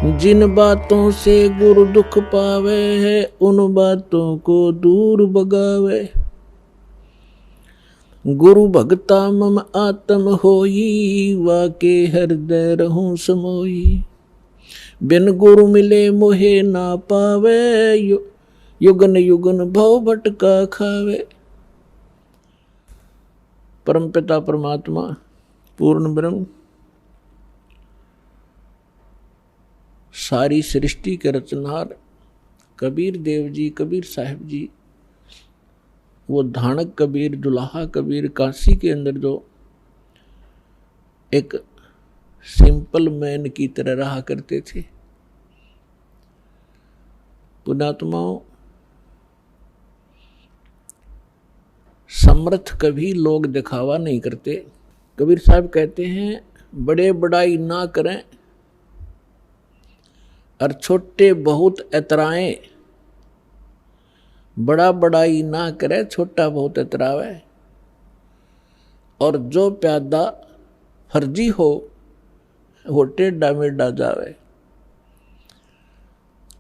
जिन बातों से गुरु दुख पावे है, उन बातों को दूर भगावे। गुरु भगता मम आत्म होई, वाके हृदय रहूं समोई। बिन गुरु मिले मोहे ना पावे, युगन युगन भव भटका खावे। परमपिता परमात्मा पूर्ण ब्रह्म सारी सृष्टि के रचनहार कबीर देव जी, कबीर साहिब जी, वो धानक कबीर, दुल्हा कबीर, काशी के अंदर जो एक सिंपल मैन की तरह रहा करते थे। पुण्यात्माओं, समर्थ कभी लोग दिखावा नहीं करते। कबीर साहब कहते हैं, बड़े बड़ाई ना करें और छोटे बहुत एतराएं। बड़ा बड़ाई ना करे, छोटा बहुत एतरावे। और जो प्यादा फर्जी हो, वो टेढ़ा मेढ़ा जावे।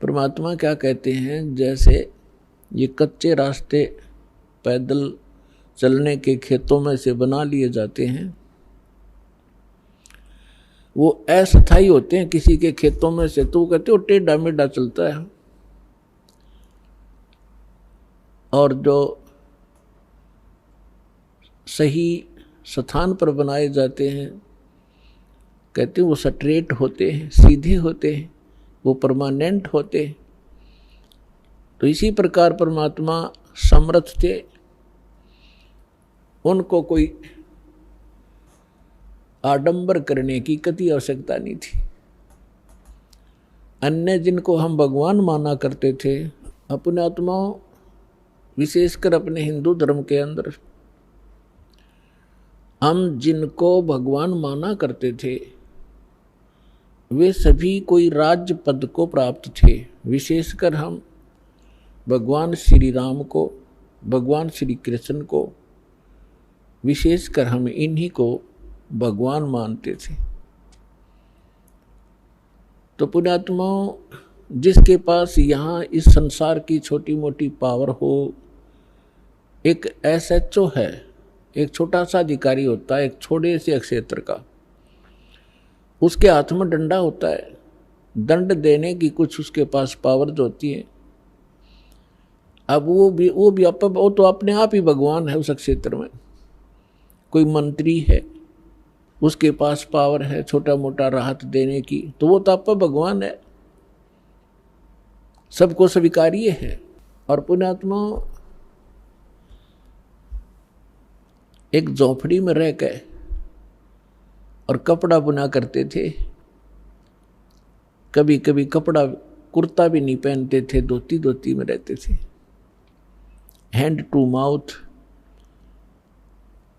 परमात्मा क्या कहते हैं, जैसे ये कच्चे रास्ते पैदल चलने के खेतों में से बना लिए जाते हैं, वो अस्थायी होते हैं किसी के खेतों में से, तो कहते हो टेढ़ा मेढ़ा चलता है। और जो सही स्थान पर बनाए जाते हैं, कहते हैं वो स्ट्रेट होते हैं, सीधे होते हैं, वो परमानेंट होते हैं। तो इसी प्रकार परमात्मा समर्थ थे, उनको कोई आडंबर करने की कति आवश्यकता नहीं थी। अन्य जिनको हम भगवान माना करते थे, अपने आत्माओं, विशेषकर अपने हिंदू धर्म के अंदर हम जिनको भगवान माना करते थे, वे सभी कोई राज्य पद को प्राप्त थे। विशेषकर हम भगवान श्री राम को, भगवान श्री कृष्ण को, विशेषकर हम इन्हीं को भगवान मानते थे। तो पुण्यात्माओं, जिसके पास यहाँ इस संसार की छोटी मोटी पावर हो, एक SHO है, एक छोटा सा अधिकारी होता है एक छोटे से क्षेत्र का, उसके हाथ में डंडा होता है, दंड देने की कुछ उसके पास पावर होती है। अब वो तो अपने आप ही भगवान है उस क्षेत्र में। कोई मंत्री है, उसके पास पावर है छोटा मोटा राहत देने की, तो वो तो आप भगवान है, सबको स्वीकार्य है। और पुण्यात्मा एक झोपड़ी में रह के और कपड़ा बुना करते थे। कभी कभी कपड़ा कुर्ता भी नहीं पहनते थे, धोती में रहते थे। हैंड टू माउथ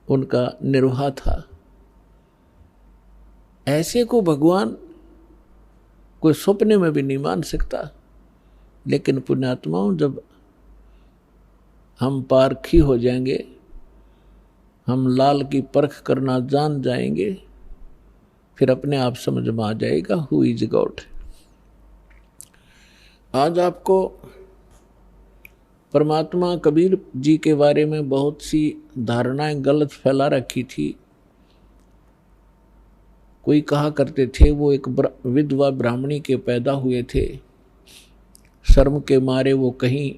उनका निर्वाह था। ऐसे को भगवान कोई सपने में भी नहीं मान सकता। लेकिन पुण्यात्माओं, जब हम पारखी हो जाएंगे, हम लाल की परख करना जान जाएंगे, फिर अपने आप समझ में आ जाएगा हु इज गॉड। आज आपको परमात्मा कबीर जी के बारे में बहुत सी धारणाएं गलत फैला रखी थी। कोई कहा करते थे वो एक विधवा ब्राह्मणी के पैदा हुए थे, शर्म के मारे वो कहीं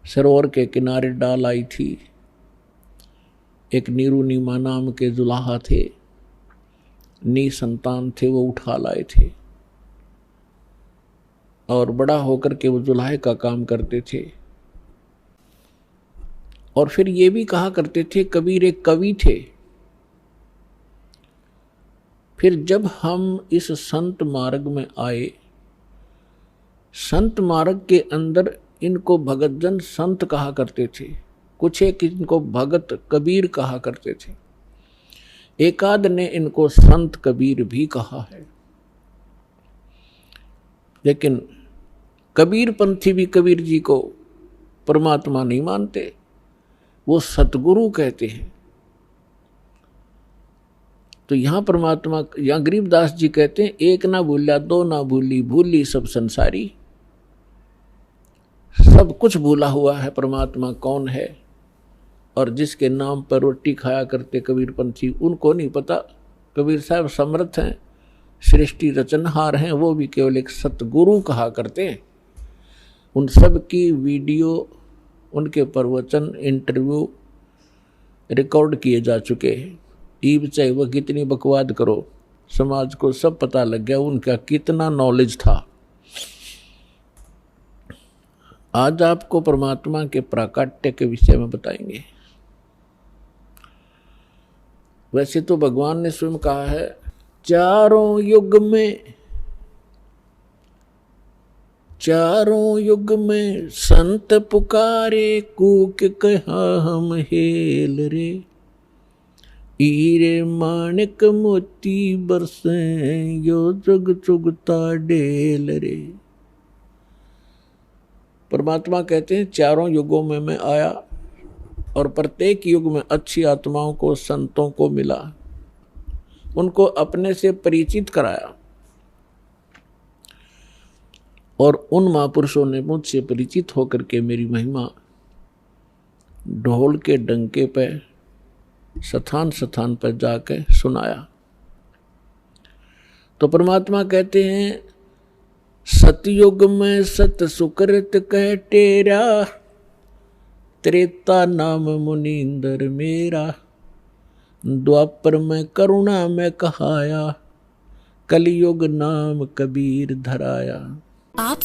सरोवर के किनारे डाल आई थी। एक नीरू नीमा नाम के दुल्हा थे, संतान थे, वो उठा लाए थे और बड़ा होकर के वो दुल्हे का काम करते थे। और फिर ये भी कहा करते थे कबीर एक कवि थे। फिर जब हम इस संत मार्ग में आए, संत मार्ग के अंदर इनको भगतजन संत कहा करते थे, कुछ एक इनको भगत कबीर कहा करते थे, एकाद ने इनको संत कबीर भी कहा है। लेकिन कबीर पंथी भी कबीर जी को परमात्मा नहीं मानते, वो सतगुरु कहते हैं। तो यहाँ परमात्मा, यहाँ गरीबदास जी कहते हैं, एक ना भूला दो ना भूली, भूली सब संसारी। सब कुछ भूला हुआ है परमात्मा कौन है। और जिसके नाम पर रोटी खाया करते कबीरपंथी, उनको नहीं पता कबीर साहब समर्थ हैं, सृष्टि रचनहार हैं, वो भी केवल एक सतगुरु कहा करते हैं। उन सब की वीडियो, उनके प्रवचन, इंटरव्यू रिकॉर्ड किए जा चुके हैं। ईब चाहे वह कितनी बकवाद करो, समाज को सब पता लग गया उनका कितना नॉलेज था। आज आपको परमात्मा के प्राकट्य के विषय में बताएंगे। वैसे तो भगवान ने स्वयं कहा है, चारों युग में संत पुकारे, कूक कहा हम हेल रे। हीरे माणिक मोती बरसे, यो जुग चुगता डेल रे। परमात्मा कहते हैं, चारों युगों में मैं आया और प्रत्येक युग में अच्छी आत्माओं को, संतों को मिला, उनको अपने से परिचित कराया। और उन महापुरुषों ने मुझसे परिचित होकर के मेरी महिमा ढोल के डंके पे स्थान स्थान पर जाकर सुनाया। तो परमात्मा कहते हैं, सतयुग में सत सुकृत कह टेरा, त्रेता नाम मुनींदर मेरा। द्वापर में करुणा में कहाया, कलयुग नाम कबीर धराया। आप